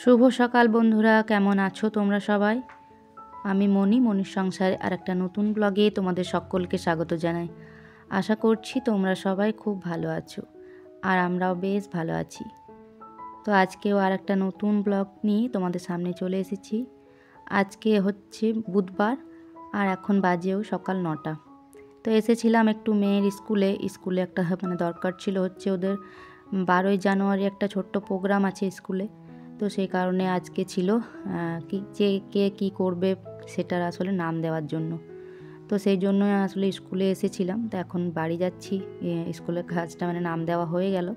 শুভ সকাল বন্ধুরা, কেমন আছো তোমরা সবাই? আমি মনির সংসারে আর একটা নতুন ব্লগে তোমাদের সকলকে স্বাগত জানাই। আশা করছি তোমরা সবাই খুব ভালো আছো আর আমরাও বেশ ভালো আছি। তো আজকেও আর একটা নতুন ব্লগ নিয়ে তোমাদের সামনে চলে এসেছি। আজকে হচ্ছে বুধবার আর এখন বাজেও সকাল 9টা। তো এসেছিলাম একটু মেয়ের স্কুলে একটা দরকার ছিল, হচ্ছে ওদের 12ই জানুয়ারি একটা ছোট্ট প্রোগ্রাম আছে স্কুলে। তো সেই কারণে আজকে ছিল কে কী করবে সেটার আসলে নাম দেওয়ার জন্য। তো সেই জন্য আসলে স্কুলে এসেছিলাম। তো এখন বাড়ি যাচ্ছি, স্কুলের কাজটা নাম দেওয়া হয়ে গেল।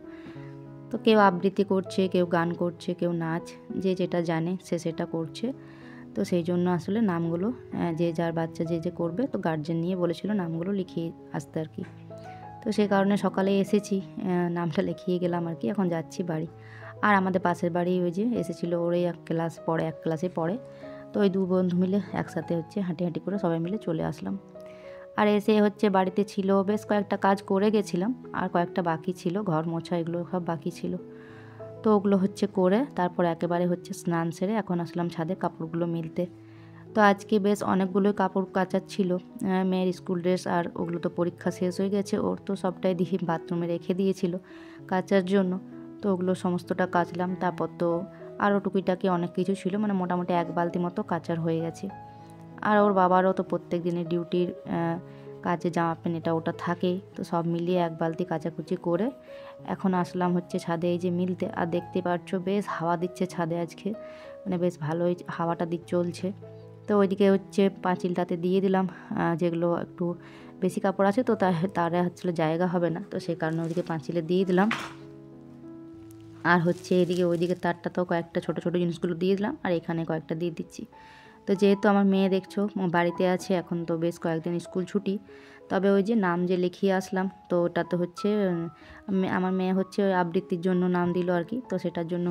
তো কেউ আবৃত্তি করছে, কেউ গান করছে, কেউ নাচ, যে যেটা জানে সে সেটা করছে। তো সেই জন্য আসলে নামগুলো যে যার বাচ্চা যে করবে, তো গার্জেন নিয়ে বলেছিল নামগুলো লিখিয়ে আসতে আর কি। তো সেই কারণে সকালে এসেছি, নামটা লিখিয়ে গেলাম আর কি। এখন যাচ্ছি বাড়ি। আর আমাদের পাশের বাড়ি ওই যে এসেছিলো, ওরই এক ক্লাসে পড়ে। তো ওই দু বন্ধু মিলে একসাথে হাঁটি করে সবাই মিলে চলে আসলাম। আর এসে বাড়িতে ছিল বেশ কয়েকটা কাজ করে গেছিলাম, আর কয়েকটা বাকি ছিল, ঘর মোছা এগুলো সব বাকি ছিল। তো ওগুলো করে তারপর একেবারে স্নান সেরে এখন আসলাম ছাদে কাপড়গুলো মিলতে। তো আজকে বেশ অনেকগুলোই কাপড় কাচার ছিল, মেয়ের স্কুল ড্রেস, আর ওগুলো তো পরীক্ষা শেষ হয়ে গেছে ওর, তো সবটাই দিয়ে বাথরুমে রেখে দিয়েছিল কাচার জন্য। তো ওগুলো সমস্তটা কাচলাম। তারপর তো আরও টুকিটাকি অনেক কিছু ছিল, মোটামুটি 1 বালতি মতো কাচার হয়ে গেছে। আর ওর বাবারও তো প্রত্যেক দিনের ডিউটির কাজে জামা প্যান্ট এটা ওটা থাকেই। তো সব মিলিয়ে 1 বালতি কাচাকুচি করে এখন আসলাম ছাদে এই যে মিলতে। আর দেখতে পাচ্ছ বেশ হাওয়া দিচ্ছে ছাদে আজকে, বেশ ভালোই হাওয়াটা চলছে। তো ওইদিকে পাঁচিলটাতে দিয়ে দিলাম, যেগুলো একটু বেশি কাপড় আছে তো তারে জায়গা হবে না, তো সেই কারণে ওইদিকে পাঁচিলে দিয়ে দিলাম। আর এদিকে ওইদিকে তারটাতেও কয়েকটা ছোট ছোট জিনিসগুলো দিয়ে দিলাম, আর এখানে কয়েকটা দিয়ে দিচ্ছি। তো যেহেতু আমার মেয়ে দেখছো বাড়িতে আছে, এখন তো বেশ কয়েকদিন স্কুল ছুটি, তবে ওই যে নাম যে লিখিয়ে আসলাম, তো ওটা তো আমার মেয়ে ওই আবৃত্তির জন্য নাম দিল আর কি। তো সেটার জন্য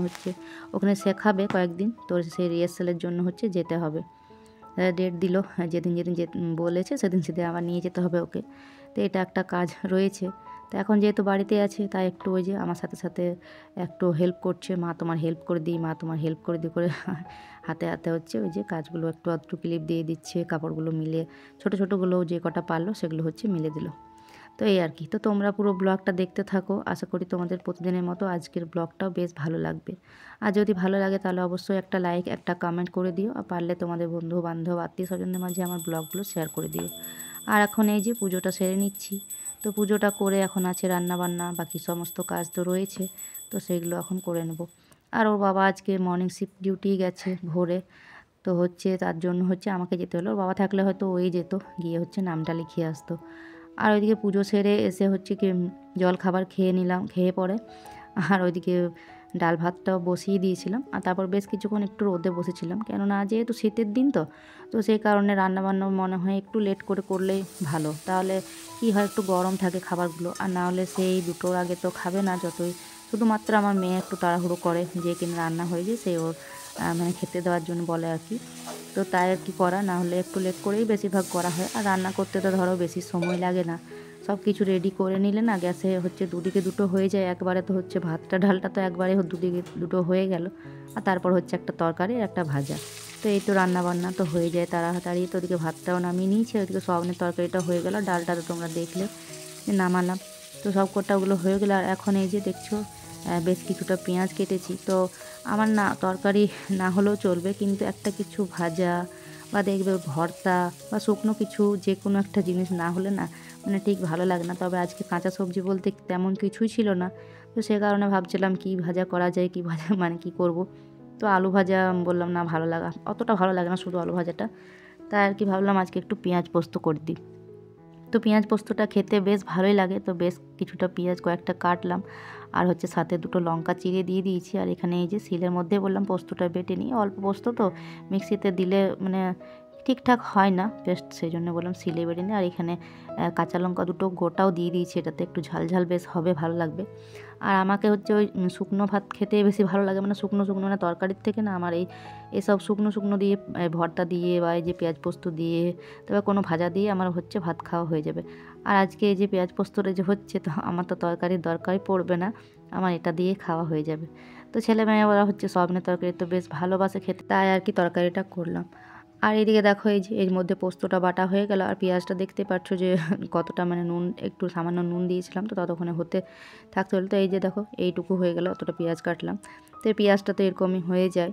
ওখানে শেখাবে কয়েকদিন, তো সেই রিহার্সালের জন্য যেতে হবে। ডেট দিল, যেদিন বলেছে সেদিন আবার নিয়ে যেতে হবে ওকে। তো এটা একটা কাজ রয়েছে। তো এখন যেহেতু বাড়িতে আছে, তাই একটু ওই যে আমার সাথে সাথে একটু হেল্প করছে, মা তোমার হেল্প করে দিই, মা তোমার হেল্প করে দিই করে হাতে হাতে ওই যে কাজগুলো একটু আধটু ক্লিপ দিয়ে দিচ্ছে, কাপড়গুলো মিলে ছোটো ছোটোগুলো যে কটা পারলো সেগুলো মিলে দিল। তো এই আর কি। তো তোমরা পুরো ব্লগটা দেখতে থাকো, আশা করি তোমাদের প্রতিদিনের মতো আজকের ব্লগটাও বেশ ভালো লাগবে। আর যদি ভালো লাগে তাহলে অবশ্যই একটা লাইক, একটা কমেন্ট করে দিও, আর পারলে তোমাদের বন্ধু বান্ধব আত্মীয় স্বজনদের মাঝে আমার ব্লগগুলো শেয়ার করে দিও। আর এখন এই যে পুজোটা সেরে নিচ্ছি। তো পুজোটা করে এখন আছে রান্নাবান্না, বাকি সমস্ত কাজ তো রয়েছে, তো সেগুলো এখন করে নেব। আর ওর বাবা আজকে মর্নিং শিফট ডিউটি গেছে ভোরে, তো তার জন্য আমাকে যেতে হলো। ওর বাবা থাকলে হয়তো ওই যেত, গিয়ে নামটা লিখিয়ে আসতো। আর ওইদিকে পুজো সেরে এসে কি জল খাবার খেয়ে নিলাম, খেয়ে পরে আর ওইদিকে ডাল ভাতটাও বসিয়ে দিয়েছিলাম। আর তারপর বেশ কিছুক্ষণ একটু রোদে বসেছিলাম, কেননা যেহেতু শীতের দিন তো সেই কারণে রান্নাবান্না মনে হয় একটু লেট করে করলেই ভালো, তাহলে কি হয় একটু গরম থাকে খাবারগুলো, আর না হলে সেই 2টোর আগে তো খাবে না যতই। শুধুমাত্র আমার মেয়ে একটু তাড়াহুড়ো করে, যে কিনা রান্না হয়ে যায় সে ওর খেতে দেওয়ার জন্য বলে আর কি। তো তাই আর কি করা, না হলে একটু লেট করেই বেশিরভাগ করা হয়। আর রান্না করতে তো ধরো বেশি সময় লাগে না, সব কিছু রেডি করে নিলে না গ্যাসে দুদিকে দুটো হয়ে যায় একবারে। তো ভাতটা ডালটা তো একবারে দুদিকে দুটো হয়ে গেল, আর তারপর একটা তরকারি আর একটা ভাজা। তো এই তো রান্নাবান্না তো হয়ে যায় তাড়াতাড়ি। তো ওদিকে ভাতটাও নামিয়ে নিয়েছি, ওইদিকে সয়াবিনের তরকারিটা হয়ে গেল, ডালটা তো তোমরা দেখলে নামালাম। তো সব কটাগুলো হয়ে গেলো। আর এখন এই যে দেখছো বেশ কিছুটা পেঁয়াজ কেটেছি। তো আমার না তরকারি না হলেও চলবে, কিন্তু একটা কিছু ভাজা বা দেখবে ভর্তা বা শুকনো কিছু যে কোনো একটা জিনিস না হলে না ঠিক ভালো লাগে না। তবে আজকে কাঁচা সবজি বলতে তেমন কিছুই ছিল না, তো সে কারণে ভাবছিলাম কি ভাজা করা যায়, কি ভাজা কি করব। তো আলু ভাজা বললাম না, অতটা ভালো লাগে না শুধু আলু ভাজাটা, তাই আর কি ভাবলাম আজকে একটু পেঁয়াজ পোস্ত করে দিই। তো পেঁয়াজ পোস্তটা খেতে বেশ ভালোই লাগে। তো বেশ কিছুটা পেঁয়াজ কয়েকটা কাটলাম, আর সাথে 2টো লঙ্কা চিড়ে দিয়ে দিয়েছি। আর এখানে এই যে শিলের মধ্যে বললাম পোস্তটা বেটে নিই, অল্প পোস্ত তো মিক্সিতে দিলে ঠিকঠাক হয় না পেস্ট, সেই জন্য বললাম শিলে বেটে নিই। আর এখানে কাঁচা লঙ্কা 2টো গোটাও দিয়ে দিয়েছি, এটাতে একটু ঝাল ঝাল বেশ হবে, ভালো লাগবে। আর আমাকে ওই শুকনো ভাত খেতে বেশি ভালো লাগে, শুকনো শুকনো তরকারির থেকে না আমার এসব শুকনো শুকনো দিয়ে ভর্তা দিয়ে বা এই যে পেঁয়াজ পোস্ত দিয়ে, তবে কোনো ভাজা দিয়ে আমার ভাত খাওয়া হয়ে যাবে। আর আজকে এই যে পেঁয়াজ পোস্তটা যে তো আমার তো তরকারির দরকারই পড়বে না, আমার এটা দিয়ে খাওয়া হয়ে যাবে। তো ছেলে মেয়ে ওরা হচ্ছে সয়াবিনের তরকারি তো বেশ ভালোবাসে খেতে, তাই আর কি তরকারিটা করলাম। আর এদিকে দেখো এই যে এর মধ্যে পোস্তটা বাটা হয়ে গেল, আর পেঁয়াজটা দেখতে পাচ্ছ যে কতটা মানে নুন, একটু সামান্য নুন দিয়েছিলাম তো ততক্ষণে হতে থাকতে হলো। তো এই যে দেখো এইটুকু হয়ে গেল, অতটা পেঁয়াজ কাটলাম। তো এই পেঁয়াজটা তো এরকমই হয়ে যায়।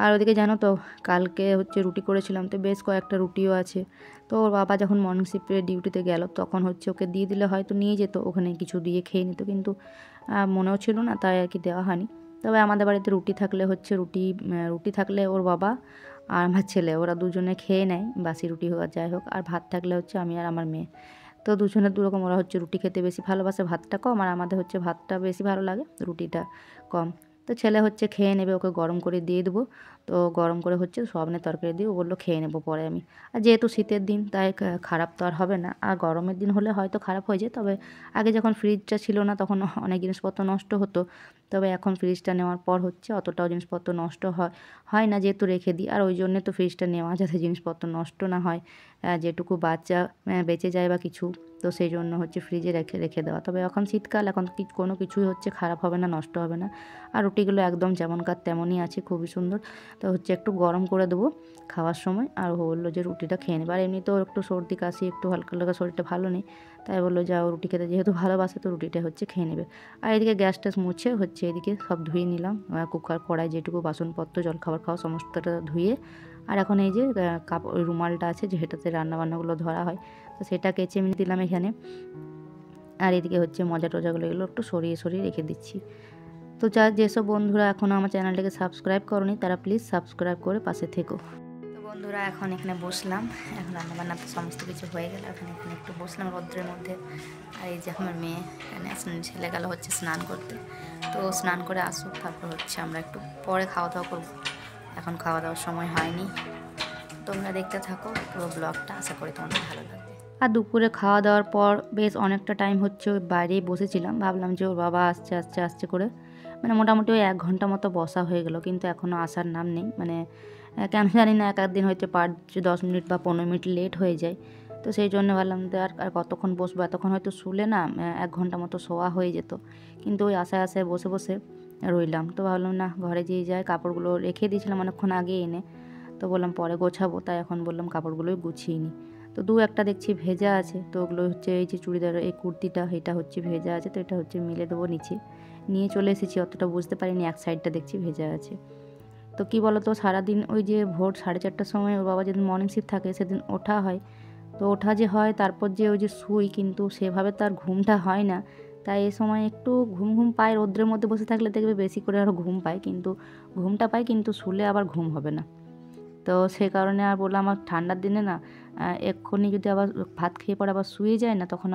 আর ওদিকে জানো তো কালকে হচ্ছে রুটি করেছিলাম, তো বেশ কয়েকটা রুটিও আছে। তো ওর বাবা যখন মর্নিং শিফটে ডিউটিতে গেল তখন হচ্ছে ওকে দিয়ে দিলে হয়তো নিয়ে যেত, ওখানে কিছু দিয়ে খেয়ে নিত, কিন্তু মনেও ছিল না, তাই আর কি দেওয়া হয়নি। তবে আমাদের বাড়িতে রুটি থাকলে হচ্ছে রুটি থাকলে ওর বাবা আর আমার ছেলে ওরা দুজনে খেয়ে নেয়, বাসি রুটি হোক আর যাই হোক। আর ভাত থাকলে হচ্ছে আমি আর আমার মেয়ে, তো দুজনের দুরকম, ওরা হচ্ছে রুটি খেতে বেশি ভালোবাসে, ভাতটা কম, আর আমাদের হচ্ছে ভাতটা বেশি ভালো লাগে, রুটিটা কম। তো ছেলে হচ্ছে খেয়ে নেবে, ওকে গরম করে দিয়ে দেবো। তো গরম করে হচ্ছে সয়াবিনের তরকারি দিয়ে ও বললো খেয়ে নেবো পরে আমি। আর যেহেতু শীতের দিন তাই খারাপ তো আর হবে না, আর গরমের দিন হলে হয়তো খারাপ হয়ে যায়। তবে আগে যখন ফ্রিজটা ছিল না তখন অনেক জিনিসপত্র নষ্ট হতো, তবে এখন ফ্রিজটা নেওয়ার পর হচ্ছে অতটাও জিনিসপত্র নষ্ট হয় না, যেহেতু রেখে দিই। আর ওই জন্যে তো ফ্রিজটা নেওয়া, যাতে জিনিসপত্র নষ্ট না হয়, যেটুকু বাচ্চা বেঁচে যায় বা কিছু, তো সেই জন্য হচ্ছে ফ্রিজে রেখে দেওয়া। তবে এখন শীতকাল, এখন কোনো কিছুই হচ্ছে খারাপ হবে না, নষ্ট হবে না। আর রুটিগুলো একদম যেমনকার তেমনই আছে, খুবই সুন্দর। তো হচ্ছে একটু গরম করে দেবো খাওয়ার সময়, আর ও বললো যে রুটিটা খেয়ে নেবে। আর এমনিতেও একটু সর্দি কাশি, একটু হালকা হালকা, শরীরটা ভালো নেই, তাই বললো যা ও রুটি খেতে যেহেতু ভালোবাসে তো রুটিটা হচ্ছে খেয়ে নেবে। আর এদিকে গ্যাস ট্যাস মুছে হচ্ছে এদিকে সব ধুয়ে নিলাম, কুকার কড়াই যেটুকু বাসনপত্র জলখাবার খাওয়া সমস্তটা ধুয়ে। আর এখন এই যে কাপড় রুমালটা আছে যেটাতে রান্নাবান্নাগুলো ধরা হয়, তো সেটা কেচে দিলাম এখানে। আর এদিকে হচ্ছে মজা টজাগুলো এগুলো একটু সরিয়ে সরিয়ে রেখে দিচ্ছি। তো যেসব বন্ধুরা এখনও আমার চ্যানেলটাকে সাবস্ক্রাইব করনি তারা প্লিজ সাবস্ক্রাইব করে পাশে থেকো। তো বন্ধুরা এখন এখানে বসলাম, এখন রান্নাবান্না তো সমস্ত কিছু হয়ে গেল, এখন এখানে একটু বসলাম রৌদ্রের মধ্যে। আর এই যে আমার মেয়ে এখানে ছেলে গেল হচ্ছে স্নান করতে, তো স্নান করে আসুক, তারপর হচ্ছে আমরা একটু পরে খাওয়া দাওয়া করবো, এখন খাওয়া দাওয়ার সময় হয়নি। তোমরা দেখতে থাকো পুরো ব্লগটা, আশা করি তোমাদের ভালো লাগবে। আর দুপুরে খাওয়া দাওয়ার পর বেশ অনেকটা টাইম হচ্ছে ওই বাইরেই বসেছিলাম, ভাবলাম যে ওর বাবা আসছে আসছে আসছে করে, মানে মোটামুটি ওই 1 ঘন্টা মতো বসা হয়ে গেল, কিন্তু এখনও আসার নাম নেই। মানে কেন জানি না, এক দিন হয়তো 10 মিনিট বা 15 মিনিট লেট হয়ে যায়, তো সেই জন্য ভাবলাম যে আর কতক্ষণ বসবো, এতক্ষণ হয়তো শুলে না 1 ঘন্টা মতো শোয়া হয়ে যেত, কিন্তু ওই আশায় আশায় বসে বসে রইলাম। তো ভাবলাম না ঘরে যেয়ে যাই, কাপড়গুলো রেখে দিয়েছিলাম অনেকক্ষণ আগে এনে, তো বললাম পরে গোছাবো, তাই এখন বললাম কাপড়গুলোই গুছিয়ে নিই। তো একটা দেখছি ভেজা আছে, তো ওগুলো হচ্ছে এই যে চুড়িদারের এই কুর্তিটা, এটা হচ্ছে ভেজা আছে, তো এটা হচ্ছে মেলে দেবো নিচে। নিয়ে চলে এসেছি, অতটা বুঝতে পারিনি, এক সাইডটা দেখছি ভেজা আছে। তো কী বলো তো, সারাদিন ওই যে ভোর 4:30টার সময় ওর বাবা যেদিন মর্নিং শিফট থাকে সেদিন ওঠা হয়, তো ওঠা যে হয় তারপর যে ওই যে শুই, কিন্তু সেভাবে তার ঘুমটা হয় না। তাই এই সময় একটু ঘুম ঘুম পায়, রোদ্রের মধ্যে বসে থাকলে দেখবে বেশি করে আরও ঘুম পায়, কিন্তু ঘুমটা পায়, কিন্তু শুলে আবার ঘুম হবে না। তো সে কারণে আর বললাম, আমার ঠান্ডার দিনে না এক্ষুনি যদি আবার ভাত খেয়ে পরে আবার শুয়ে যায় না, তখন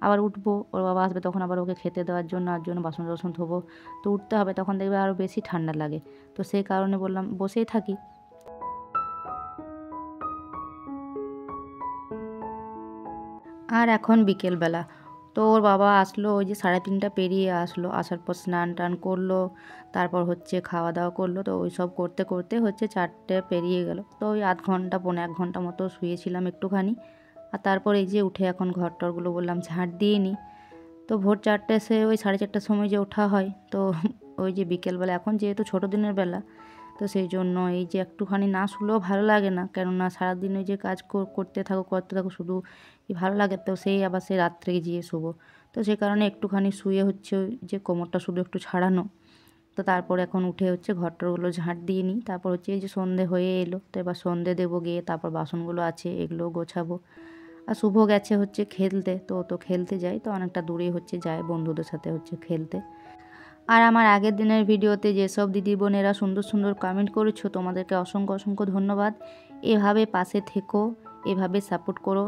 আবার উঠবো, ওর বাবা আসবে তখন আবার ওকে খেতে দেওয়ার জন্য বাসন টাসন ধোবো, তো উঠতে হবে, তখন দেখবে আরও বেশি ঠান্ডা লাগে। তো সেই কারণে বললাম বসেই থাকি। আর এখন বিকেলবেলা, তো ওর বাবা আসলো ওই যে 3:30 পেরিয়ে আসলো, আসার পর স্নান টান করলো, তারপর হচ্ছে খাওয়া দাওয়া করলো, তো ওই সব করতে করতে হচ্ছে 4টে পেরিয়ে গেল। তো ওই 1 ঘন্টা 1.5 ঘন্টা মতো শুয়েছিলাম একটুখানি। আর তারপর এই যে উঠে এখন ঘর টরগুলো বললাম ঝাঁট দিয়ে নিই। তো ভোর 4টে সে ওই 4:30টার সময় যে ওঠা হয়, তো ওই যে বিকেলবেলা, এখন যেহেতু ছোটো দিনের বেলা, তো সেই জন্য এই যে একটুখানি না শুলেও ভালো লাগে না, কেননা সারাদিন ওই যে কাজ করতে থাকো শুধু ভালো লাগে, তো সেই আবার সেই রাত্রে গিয়ে শোবো। তো সেই কারণে একটুখানি শুয়ে হচ্ছে ওই যে কোমরটা শুধু একটু ছাড়ানো। তো তারপর এখন উঠে হচ্ছে ঘরটরগুলো ঝাঁট দিয়ে নিই, তারপর হচ্ছে এই যে সন্ধে হয়ে এলো, তো এবার সন্ধে দেবো গিয়ে, তারপর বাসনগুলো আছে এগুলোও গোছাবো। আর শুভ গেছে হচ্ছে খেলতে, তো খেলতে যায়, তো অনেকটা দূরে হচ্ছে যায় বন্ধুদের সাথে হচ্ছে খেলতে। আর আমার আগের দিনের ভিডিওতে যেসব দিদি বোনেরা সুন্দর সুন্দর কমেন্ট করেছো, তোমাদেরকে অসংখ্য অসংখ্য ধন্যবাদ। এভাবে পাশে থেকো, এভাবে সাপোর্ট করো,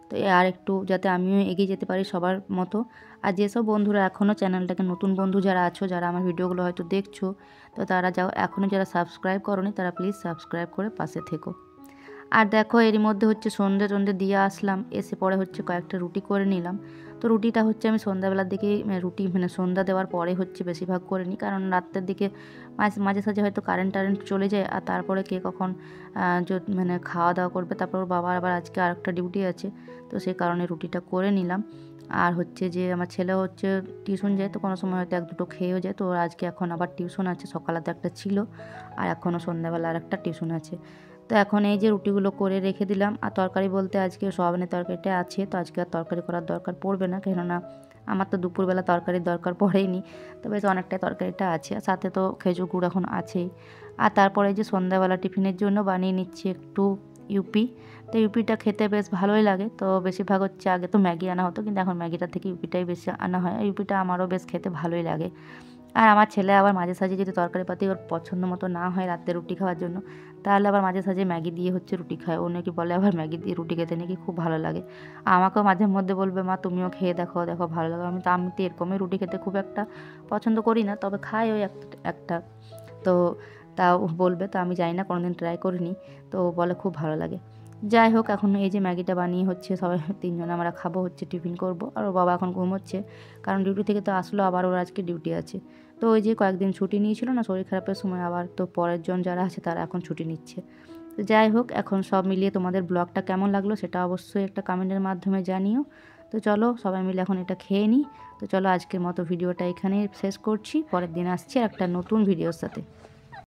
তো আর একটু যাতে আমিও এগিয়ে যেতে পারি সবার মতো। আর যেসব বন্ধুরা এখনও চ্যানেলটাকে, নতুন বন্ধু যারা আছো, যারা আমার ভিডিওগুলো হয়তো দেখছো, তো তারা এখনও যারা সাবস্ক্রাইব করোনি তারা প্লিজ সাবস্ক্রাইব করে পাশে থেকো। আর দেখো এরই মধ্যে হচ্ছে সন্ধে টন্ধে দিয়ে আসলাম, এসে পরে হচ্ছে কয়েকটা রুটি করে নিলাম। তো রুটিটা হচ্ছে আমি সন্ধ্যাবেলার দিকে রুটি মানে সন্ধ্যা দেওয়ার পরে হচ্ছে বেশিরভাগ করে নিই, কারণ রাতের দিকে মাঝে সাঝে হয়তো কারেন্ট চলে যায়, আর তারপরে কে কখন মানে খাওয়া দাওয়া করবে, তারপর ওর বাবার আবার আজকে আরেকটা ডিউটি আছে, তো সেই কারণে রুটিটা করে নিলাম। আর হচ্ছে যে আমার ছেলে হচ্ছে টিউশন যায়, তো কোনো সময় হয়তো 1-2টো খেয়েও যায়। তো ওর আজকে এখন আবার টিউশন আছে, সকালে তো একটা ছিল আর এখনও সন্ধ্যাবেলা আরেকটা টিউশন আছে। তো এখন এই যে রুটিগুলো করে রেখে দিলাম। আর তরকারি বলতে আজকে সয়াবিনের তরকারিটা আছে, তো আজকে আর তরকারি করার দরকার পড়বে না, কেননা আমার তো দুপুরবেলা তরকারির দরকার পড়েইনি। তো বেশ অনেকটাই তরকারিটা আছে, আর সাথে তো খেজুর গুড় এখন আছেই। আর তারপরে যে সন্ধ্যাবেলা টিফিনের জন্য বানিয়ে নিচ্ছি একটু ইউপি। তো ইউপিটা খেতে বেশ ভালোই লাগে। তো বেশিরভাগ হচ্ছে আগে তো ম্যাগি আনা হতো, কিন্তু এখন ম্যাগিটা থেকে ইউপিটাই বেশি আনা হয়। আর ইউপিটা আমারও বেশ খেতে ভালোই লাগে। আর আমার ছেলে আবার মাঝে সাঝে যদি তরকারিপাতি ওর পছন্দ মতো না হয় রাতে রুটি খাওয়ার জন্য, তাহলে আবার মাঝে সাঝে ম্যাগি দিয়ে হচ্ছে রুটি খায়। ও নাকি বলে আবার ম্যাগি দিয়ে রুটি খেতে নাকি খুব ভালো লাগে। আমাকেও মাঝে মধ্যে বলবে, মা তুমিও খেয়ে দেখো, দেখো ভালো লাগে। আমি তো এরকমই রুটি খেতে খুব একটা পছন্দ করি না, তবে খাই ওই একটা। তো তাও বলবে, তো আমি জানি না, কোনোদিন ট্রাই করিনি। তো বলে খুব ভালো লাগে। যাই হোক, এখন এই যে ম্যাগিটা বানিয়ে হচ্ছে সবাই 3 জন আমরা খাবো, হচ্ছে টিফিন করব। আর ওর বাবা এখন ঘুমোচ্ছে, কারণ ডিউটি থেকে তো আসলো, আবার ওর আজকে ডিউটি আছে। তো ওই যে কয়েকদিন ছুটি নিয়েছিল না শরীর খারাপের সময়, আবার তো পরের জন যারা আছে তারা এখন ছুটি নিচ্ছে। তো যাই হোক, এখন সব মিলিয়ে তোমাদের ব্লগটা কেমন লাগলো সেটা অবশ্যই একটা কমেন্টের মাধ্যমে জানিও। তো চলো সবাই মিলে এখন এটা খেয়ে নিই। তো চলো আজকের মতো ভিডিওটা এখানেই শেষ করছি, পরের দিন আসছি একটা নতুন ভিডিওর সাথে।